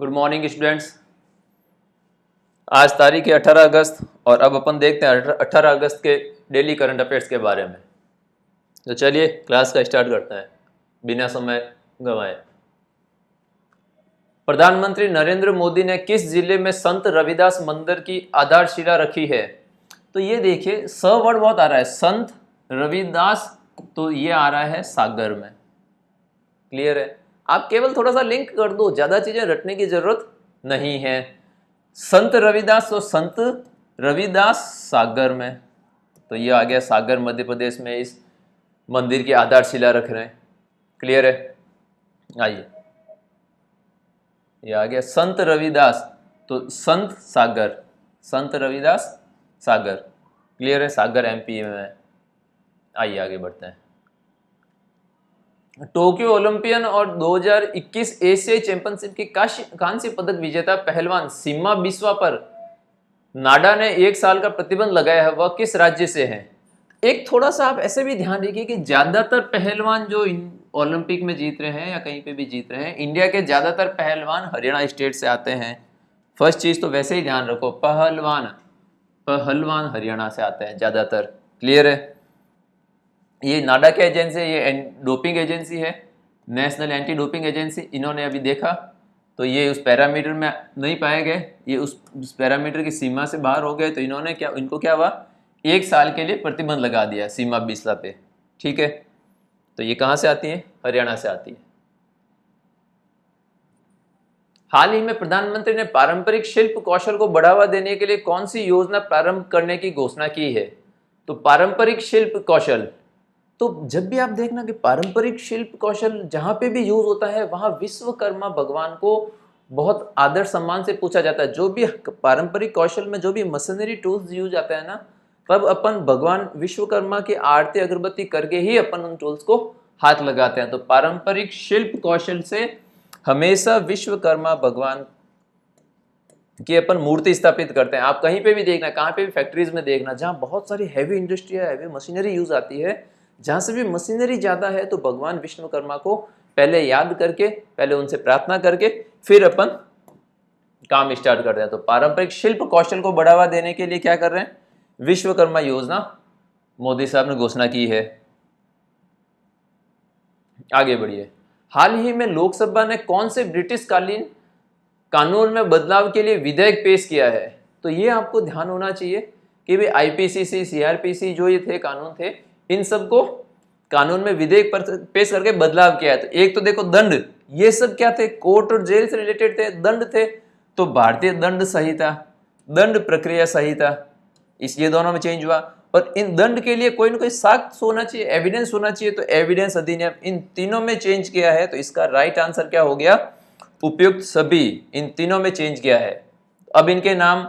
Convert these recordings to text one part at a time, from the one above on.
Good morning students. आज तारीख है 18 अगस्त और अब अपन देखते हैं 18 अगस्त के डेली करंट अफेयर्स के बारे में। तो चलिए क्लास का स्टार्ट करते हैं बिना समय गंवाए। प्रधानमंत्री नरेंद्र मोदी ने किस जिले में संत रविदास मंदिर की आधारशिला रखी है? तो ये देखिए स वर्ड बहुत आ रहा है, संत रविदास, तो ये आ रहा है सागर में। क्लियर है? आप केवल थोड़ा सा लिंक कर दो, ज्यादा चीजें रटने की जरूरत नहीं है। संत रविदास, तो संत रविदास सागर में, तो ये आ गया सागर मध्य प्रदेश में। इस मंदिर की आधारशिला रख रहे हैं। क्लियर है? आइए, ये आ गया संत रविदास, तो संत सागर, संत रविदास सागर। क्लियर है? सागर एमपी में है। आइए आगे बढ़ते हैं। टोक्यो ओलंपियन और 2021 एशियाई चैंपियनशिप की कांस्य पदक विजेता पहलवान सीमा बिस्वा पर नाडा ने 1 साल का प्रतिबंध लगाया है, वह किस राज्य से है? एक थोड़ा सा आप ऐसे भी ध्यान रखिए कि ज्यादातर पहलवान जो ओलंपिक में जीत रहे हैं या कहीं पे भी जीत रहे हैं, इंडिया के ज्यादातर पहलवान हरियाणा स्टेट से आते हैं। फर्स्ट चीज तो वैसे ही ध्यान रखो, पहलवान हरियाणा से आते हैं ज्यादातर। क्लियर है? ये नाडा की एजेंसी है, ये डोपिंग एजेंसी है, नेशनल एंटी डोपिंग एजेंसी। इन्होंने अभी देखा तो ये उस पैरामीटर में नहीं पाए गए, ये उस पैरामीटर की सीमा से बाहर हो गए, तो इन्होंने इनको क्या हुआ, 1 साल के लिए प्रतिबंध लगा दिया सीमा बिस्वा पे। ठीक है? तो ये कहाँ से आती है? हरियाणा से आती है। हाल ही में प्रधानमंत्री ने पारंपरिक शिल्प कौशल को बढ़ावा देने के लिए कौन सी योजना प्रारंभ करने की घोषणा की है? तो पारंपरिक शिल्प कौशल, तो जब भी आप देखना कि पारंपरिक शिल्प कौशल जहां पे भी यूज होता है वहां विश्वकर्मा भगवान को बहुत आदर सम्मान से पूछा जाता है। जो भी पारंपरिक कौशल में जो भी मशीनरी टूल्स यूज आता है ना, तब अपन भगवान विश्वकर्मा की आरती अगरबत्ती करके ही अपन उन टूल्स को हाथ लगाते हैं। तो पारंपरिक शिल्प कौशल से हमेशा विश्वकर्मा भगवान की अपन मूर्ति स्थापित करते हैं। आप कहीं पे भी देखना, कहाँ पे भी फैक्ट्रीज में देखना, जहाँ बहुत सारी हैवी इंडस्ट्री है, हैवी मशीनरी यूज आती है, जहां से भी मशीनरी ज्यादा है, तो भगवान विश्वकर्मा को पहले याद करके, पहले उनसे प्रार्थना करके फिर अपन काम स्टार्ट करते हैं। तो पारंपरिक शिल्प कौशल को बढ़ावा देने के लिए क्या कर रहे हैं? विश्वकर्मा योजना मोदी साहब ने घोषणा की है। आगे बढ़िए। हाल ही में लोकसभा ने कौन से ब्रिटिश कालीन कानून में बदलाव के लिए विधेयक पेश किया है? तो ये आपको ध्यान होना चाहिए कि भाई आईपीसीसी, सीआरपीसी जो ये थे कानून थे, इन सबको कानून में विधेयक पेश करके बदलाव किया है। तो एक तो देखो दंड, ये सब क्या थे? कोर्ट और जेल से रिलेटेड थे, दंड थे। तो भारतीय दंड संहिता, दंड प्रक्रिया संहिता, ये दोनों में चेंज हुआ। और इन दंड के लिए कोई ना कोई साक्ष्य होना चाहिए, एविडेंस होना चाहिए, तो एविडेंस अधिनियम, इन तीनों में चेंज किया है। तो इसका राइट आंसर क्या हो गया? उपयुक्त सभी, इन तीनों में चेंज किया है। अब इनके नाम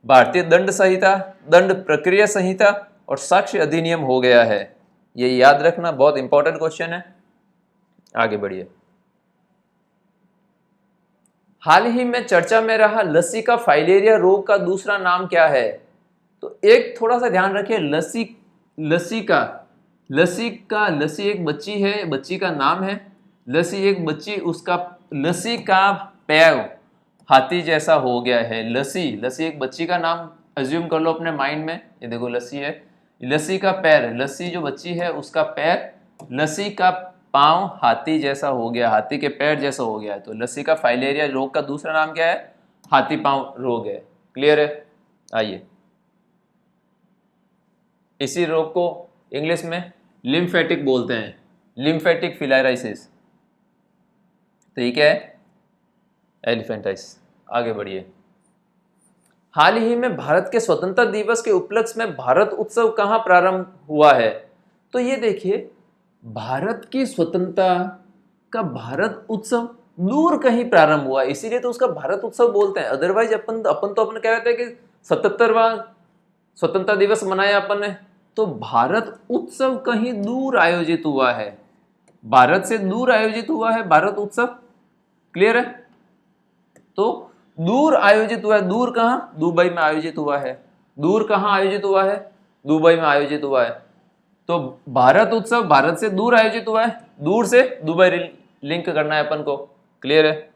भारतीय दंड संहिता, दंड प्रक्रिया संहिता और साक्ष्य अधिनियम हो गया है। ये याद रखना, बहुत इंपॉर्टेंट क्वेश्चन है। आगे बढ़िए। हाल ही में चर्चा में रहा लसिका फाइलेरिया रोग का दूसरा नाम क्या है? तो एक थोड़ा सा ध्यान रखिए, लसी एक बच्ची है, बच्ची का नाम है लसी, एक बच्ची, उसका लसी का पैर हाथी जैसा हो गया है। लसी एक बच्ची का नाम अज्यूम कर लो अपने माइंड में। ये देखो लसी है, लसी का पैर, लसी जो बच्ची है उसका पैर, लसी का पांव हाथी जैसा हो गया, हाथी के पैर जैसा हो गया है। तो लसी का फाइलेरिया रोग का दूसरा नाम क्या है? हाथी पांव रोग है। क्लियर है? आइए, इसी रोग को इंग्लिश में लिम्फेटिक बोलते हैं, लिम्फेटिक फिलाराइसिस। तो ये क्या है? एलिफेंटाइटिस। आगे बढ़िए। हाल ही में भारत के स्वतंत्रता दिवस के उपलक्ष्य में भारत उत्सव कहां प्रारंभ हुआ है? तो ये देखिए, भारत की स्वतंत्रता का भारत उत्सव दूर कहीं प्रारंभ हुआ, इसीलिए तो उसका भारत उत्सव बोलते हैं। अदरवाइज अपन तो अपन कह रहे थे कि 77वां स्वतंत्रता दिवस मनाया अपन ने, तो भारत उत्सव कहीं दूर आयोजित हुआ है, भारत से दूर आयोजित हुआ है भारत उत्सव। क्लियर है? तो दूर आयोजित हुआ है, दूर कहां? दुबई में आयोजित हुआ है। दूर कहां आयोजित हुआ है? दुबई में आयोजित हुआ है। तो भारत उत्सव भारत से दूर आयोजित हुआ है, दूर से दुबई लिंक करना है अपन को। क्लियर है?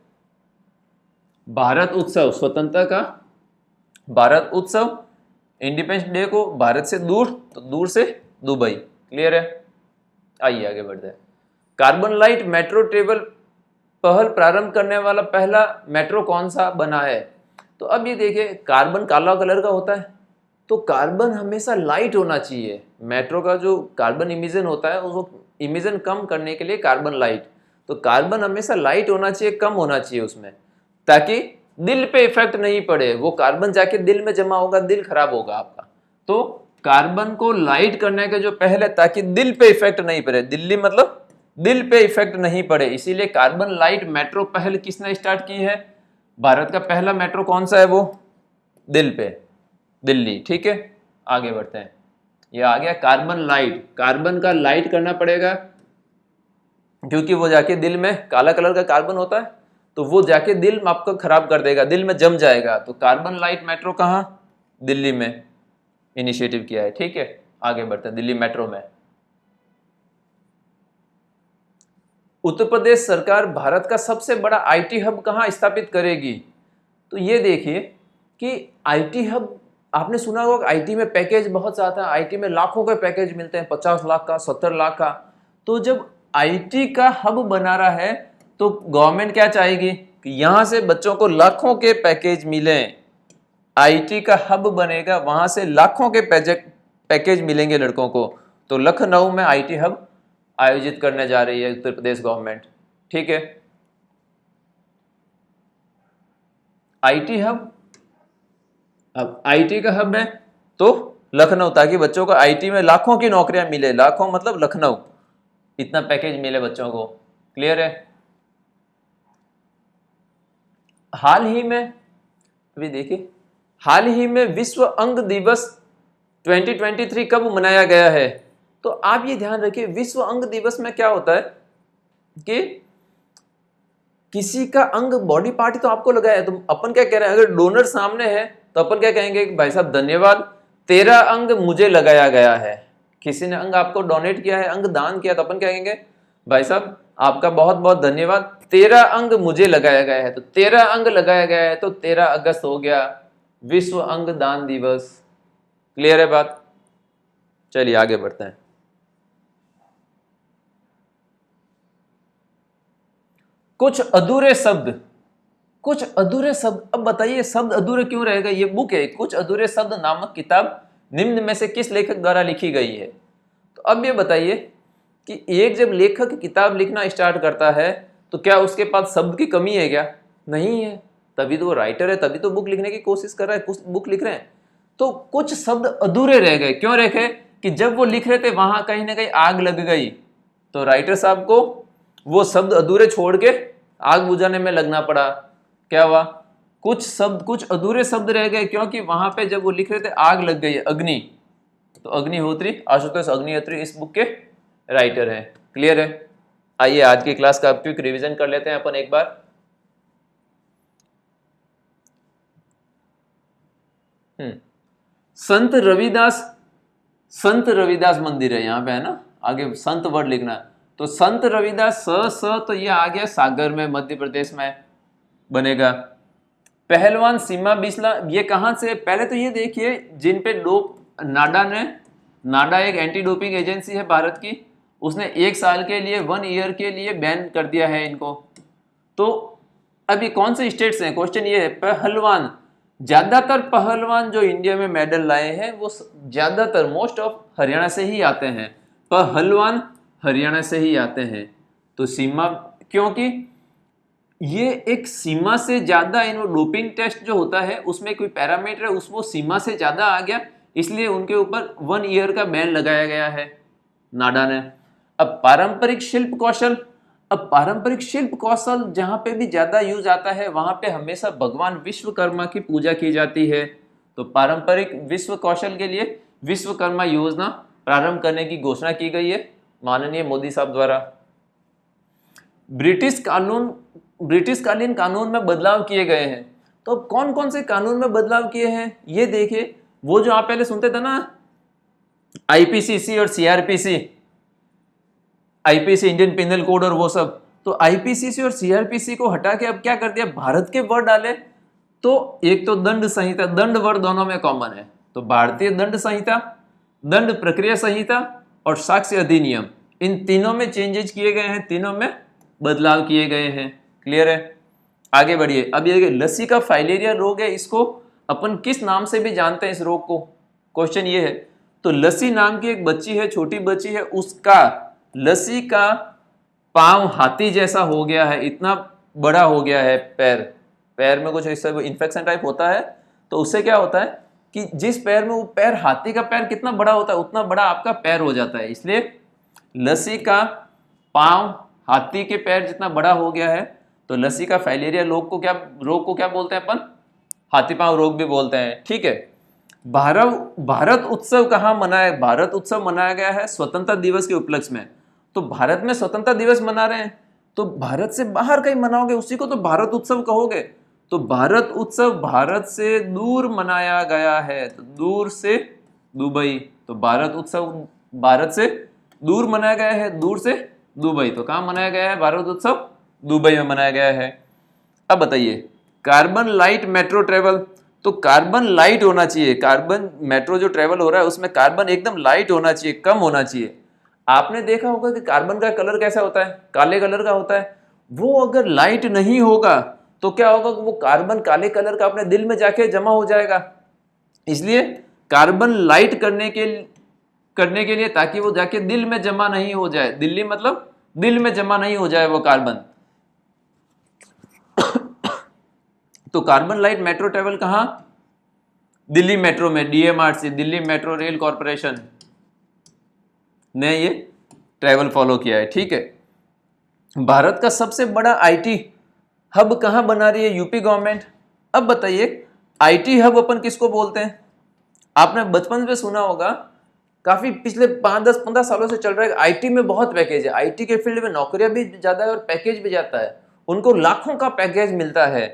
भारत उत्सव, स्वतंत्रता का भारत उत्सव, इंडिपेंडेंस डे को भारत से दूर तो दूर से दुबई। क्लियर है? आइए आगे बढ़ते हैं। कार्बन लाइट मेट्रो ट्रेवल पहल प्रारंभ करने वाला पहला मेट्रो कौन सा बना है? तो अब ये देखिए, कार्बन काला कलर का होता है, तो कार्बन हमेशा लाइट होना चाहिए। मेट्रो का जो कार्बन इमिशन होता है उसको इमिशन कम करने के लिए कार्बन लाइट, तो कार्बन हमेशा लाइट होना चाहिए, कम होना चाहिए उसमें, ताकि दिल पे इफेक्ट नहीं पड़े। वो कार्बन जाके दिल में जमा होगा, दिल खराब होगा आपका। तो कार्बन को लाइट करने के जो पहले, ताकि दिल पे इफेक्ट नहीं पड़े, दिल्ली मतलब दिल पे इफेक्ट नहीं पड़े, इसीलिए कार्बन लाइट मेट्रो पहल किसने स्टार्ट की है? भारत का पहला मेट्रो कौन सा है? वो दिल पे, दिल्ली। ठीक है, आगे बढ़ते हैं। ये आ गया कार्बन लाइट। कार्बन का लाइट करना पड़ेगा क्योंकि वो जाके दिल में, काला कलर का कार्बन होता है तो वो जाके दिल में आपको खराब कर देगा, दिल में जम जाएगा। तो कार्बन लाइट मेट्रो कहाँ? दिल्ली में इनिशिएटिव किया है। ठीक है, आगे बढ़ते हैं। दिल्ली मेट्रो में उत्तर प्रदेश सरकार भारत का सबसे बड़ा आईटी हब कहाँ स्थापित करेगी? तो ये देखिए कि आईटी हब, आपने सुना होगा आईटी में पैकेज बहुत ज़्यादा है, आईटी में लाखों के पैकेज मिलते हैं, 50 लाख का, 70 लाख का। तो जब आईटी का हब बना रहा है तो गवर्नमेंट क्या चाहेगी कि यहाँ से बच्चों को लाखों के पैकेज मिले। आईटी का हब बनेगा, वहां से लाखों के पैकेज मिलेंगे लड़कों को। तो लखनऊ में आईटी हब आयोजित करने जा रही है उत्तर प्रदेश गवर्नमेंट। ठीक है, आईटी हब, अब आईटी का हब है तो लखनऊ, ताकि बच्चों को आईटी में लाखों की नौकरियां मिले, लाखों मतलब लखनऊ, इतना पैकेज मिले बच्चों को। क्लियर है? हाल ही में, अभी देखिए, हाल ही में विश्व अंग दिवस 2023 कब मनाया गया है? तो आप ये ध्यान रखिए, विश्व अंग दिवस में क्या होता है कि किसी का अंग, बॉडी पार्ट तो आपको लगाया है, तो अपन क्या कह रहे हैं, अगर डोनर सामने है तो अपन क्या कहेंगे कि भाई साहब धन्यवाद, तेरा अंग मुझे लगाया गया है। किसी ने अंग आपको डोनेट किया है, अंग दान किया, तो अपन क्या कहेंगे, भाई साहब आपका बहुत बहुत धन्यवाद, तेरा अंग मुझे लगाया गया है। तो तेरा अंग लगाया गया है तो 13 अगस्त हो गया विश्व अंग दान दिवस। क्लियर है बात? चलिए आगे बढ़ते हैं। कुछ अधूरे शब्द, कुछ अधूरे शब्द। अब बताइए शब्द अधूरे क्यों रहेगा? ये बुक है कुछ अधूरे शब्द नामक किताब निम्न में से किस लेखक द्वारा लिखी गई है? तो अब ये बताइए कि एक जब लेखक किताब लिखना स्टार्ट करता है तो क्या उसके पास शब्द की कमी है क्या? नहीं है, तभी तो वो राइटर है, तभी तो बुक लिखने की कोशिश कर रहा है, कुछ बुक लिख रहे हैं। तो कुछ शब्द अधूरे रह गए, क्यों रह गए? कि जब वो लिख रहे थे वहां कहीं ना कहीं आग लग गई, तो राइटर साहब को वो शब्द अधूरे छोड़ के आग बुझाने में लगना पड़ा। क्या हुआ? कुछ शब्द, कुछ अधूरे शब्द रह गए, क्योंकि वहां पे जब वो लिख रहे थे आग लग गई, अग्नि। तो अग्निहोत्री, आशुतोष अग्निहोत्री इस बुक के राइटर हैं। क्लियर है? आइए आज की क्लास का क्विक रिवीजन कर लेते हैं अपन एक बार। संत रविदास, संत रविदास मंदिर है यहाँ पे, है ना, आगे संत वर्ड लिखना। तो संत रविदास स तो ये आ गया सागर में, मध्य प्रदेश में बनेगा। पहलवान सीमा बिस्ला, ये कहाँ से? पहले तो ये देखिए जिन पे डोप, नाडा ने, नाडा एक एंटी डोपिंग एजेंसी है भारत की, उसने 1 साल के लिए, 1 ईयर के लिए बैन कर दिया है इनको। तो अभी कौन से स्टेट्स हैं? क्वेश्चन ये है। पहलवान, ज्यादातर पहलवान जो इंडिया में मेडल लाए हैं वो ज्यादातर मोस्ट ऑफ हरियाणा से ही आते हैं। पहलवान हरियाणा से ही आते हैं। तो सीमा, क्योंकि ये एक सीमा से ज्यादा इन डोपिंग टेस्ट जो होता है उसमें कोई पैरामीटर है, उस वो सीमा से ज्यादा आ गया, इसलिए उनके ऊपर 1 ईयर का बैन लगाया गया है नाडा ने। अब पारंपरिक शिल्प कौशल, अब पारंपरिक शिल्प कौशल जहां पे भी ज्यादा यूज आता है वहां पे हमेशा भगवान विश्वकर्मा की पूजा की जाती है। तो पारंपरिक विश्व कौशल के लिए विश्वकर्मा योजना प्रारंभ करने की घोषणा की गई है माननीय मोदी साहब द्वारा। ब्रिटिश कालीन कानून में बदलाव किए गए हैं। तो कौन कौन से कानून में बदलाव किए हैं ये देखिए। वो जो आप पहले सुनते थे ना, आईपीसी और CrPC, IPC Indian penal code और वो सब, तो आईपीसीसी और सीआरपीसी को हटा के अब क्या कर दिया, भारत के वर्ड डाले। तो एक तो दंड संहिता, दंड वर्ड दोनों में कॉमन है, तो भारतीय दंड संहिता, दंड प्रक्रिया संहिता और साक्ष्य अधिनियम, इन तीनों में चेंजेस किए गए हैं, तीनों में बदलाव किए गए हैं। क्लियर है? आगे बढ़िए। अब ये लस्सी का फाइलेरिया रोग है, इसको अपन किस नाम से भी जानते हैं इस रोग को, क्वेश्चन ये है। तो लस्सी नाम की एक बच्ची है, छोटी बच्ची है, उसका लस्सी का पांव हाथी जैसा हो गया है, इतना बड़ा हो गया है, पैर में कुछ इससे इन्फेक्शन टाइप होता है। तो उससे क्या होता है कि जिस पैर में वो पैर, हाथी का पैर कितना बड़ा होता है उतना बड़ा आपका पैर हो जाता है, इसलिए लस्सी का पांव हाथी के पैर जितना बड़ा हो गया है। तो लस्सी का फाइलेरिया रोग को क्या बोलते हैं अपन, हाथी पांव रोग भी बोलते हैं। ठीक है। भारत उत्सव कहाँ मनाया, भारत उत्सव मनाया गया है स्वतंत्रता दिवस के उपलक्ष्य में। तो भारत में स्वतंत्रता दिवस मना रहे हैं, तो भारत से बाहर कहीं मनाओगे उसी को तो भारत उत्सव कहोगे। तो भारत उत्सव भारत से दूर मनाया गया है, तो दूर से दुबई, तो भारत उत्सव भारत से दूर मनाया गया है, दूर से दुबई, तो कहाँ मनाया गया है भारत उत्सव, दुबई में मनाया गया है। अब बताइए कार्बन लाइट मेट्रो ट्रेवल, तो कार्बन लाइट होना चाहिए, कार्बन मेट्रो जो ट्रेवल हो रहा है उसमें कार्बन एकदम लाइट होना चाहिए, कम होना चाहिए। आपने देखा होगा कि कार्बन का कलर कैसा होता है, काले कलर का होता है। वो अगर लाइट नहीं होगा तो क्या होगा, वो कार्बन काले कलर का अपने दिल में जाके जमा हो जाएगा। इसलिए कार्बन लाइट करने के लिए ताकि वो जाके दिल में जमा नहीं हो जाए, दिल्ली मतलब दिल में जमा नहीं हो जाए वो कार्बन। तो कार्बन लाइट मेट्रो ट्रेवल कहाँ, दिल्ली मेट्रो में, DMRC Delhi metro rail corporation ने ये ट्रेवल फॉलो किया है। ठीक है। भारत का सबसे बड़ा आईटी हब कहाँ बना रही है, यूपी गवर्नमेंट। अब बताइए आईटी हब अपन किसको बोलते हैं, आपने बचपन में सुना होगा, काफी पिछले 5-10-15 सालों से चल रहा है। आईटी में बहुत पैकेज है, आईटी के फील्ड में नौकरियां भी ज्यादा है और पैकेज भी जाता है, उनको लाखों का पैकेज मिलता है।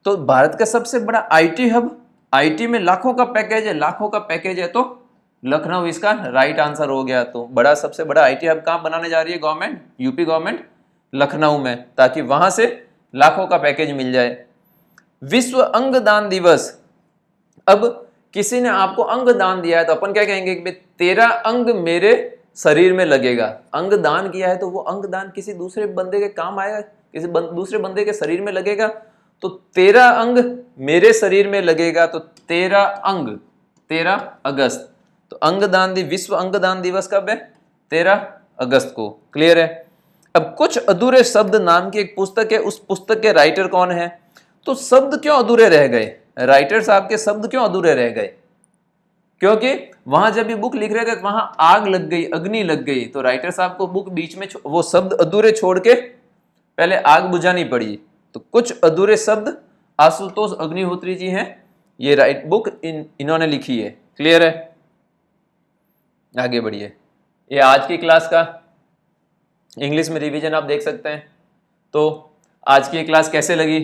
तो भारत का सबसे बड़ा आईटी हब, आईटी में लाखों का पैकेज है, लाखों का पैकेज है, तो लखनऊ इसका राइट आंसर हो गया। तो सबसे बड़ा आईटी हब कहाँ बनाने जा रही है गवर्नमेंट, यूपी गवर्नमेंट, लखनऊ में, ताकि वहां से लाखों का पैकेज मिल जाए। विश्व अंगदान दिवस, अब किसी ने आपको अंग दान दिया है तो अपन क्या कहेंगे कि तेरा अंग मेरे शरीर में लगेगा। अंग दान किया है तो वो अंग दान किसी दूसरे बंदे के काम आएगा, किसी दूसरे बंदे के शरीर में लगेगा। तो तेरा अंग मेरे शरीर में लगेगा, तो तेरा अंग, 13 अगस्त। तो अंगदान विश्व अंगदान दिवस कब है, 13 अगस्त को। क्लियर है। अब कुछ अधूरे शब्द नाम की एक पुस्तक है, उस पुस्तक के राइटर कौन है। तो शब्द क्यों अधूरे रह गए, राइटर साहब के शब्द क्यों अधूरे रह गए, क्योंकि वहां जब ये बुक लिख रहे थे वहां आग लग गई, अग्नि लग गई, तो राइटर साहब को बुक बीच में वो शब्द अधूरे छोड़ के पहले आग बुझानी पड़ी। तो कुछ अधूरे शब्द आशुतोष अग्निहोत्री जी हैं, ये बुक इन्होंने लिखी है। क्लियर है। आगे बढ़िए। ये आज की क्लास का इंग्लिश में रिवीजन आप देख सकते हैं। तो आज की क्लास कैसे लगी,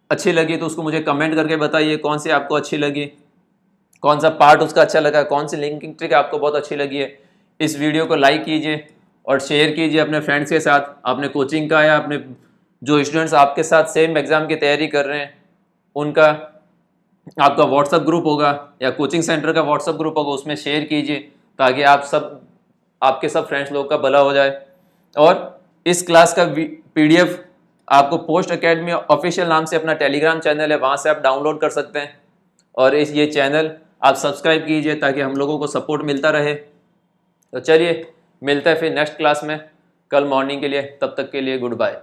अच्छी लगी तो उसको मुझे कमेंट करके बताइए, कौन सी आपको अच्छी लगी, कौन सा पार्ट उसका अच्छा लगा, कौन सी लिंकिंग ट्रिक आपको बहुत अच्छी लगी है। इस वीडियो को लाइक कीजिए और शेयर कीजिए अपने फ्रेंड्स के साथ। आपने कोचिंग का या अपने जो स्टूडेंट्स आपके साथ सेम एग्जाम की तैयारी कर रहे हैं उनका आपका व्हाट्सएप ग्रुप होगा या कोचिंग सेंटर का व्हाट्सएप ग्रुप होगा, उसमें शेयर कीजिए ताकि आपके सब फ्रेंड्स लोग का भला हो जाए। और इस क्लास का PDF आपको पोस्ट एकेडमी ऑफिशियल नाम से अपना टेलीग्राम चैनल है, वहाँ से आप डाउनलोड कर सकते हैं। और ये चैनल आप सब्सक्राइब कीजिए ताकि हम लोगों को सपोर्ट मिलता रहे। तो चलिए मिलते हैं फिर नेक्स्ट क्लास में कल मॉर्निंग के लिए, तब तक के लिए गुड बाय।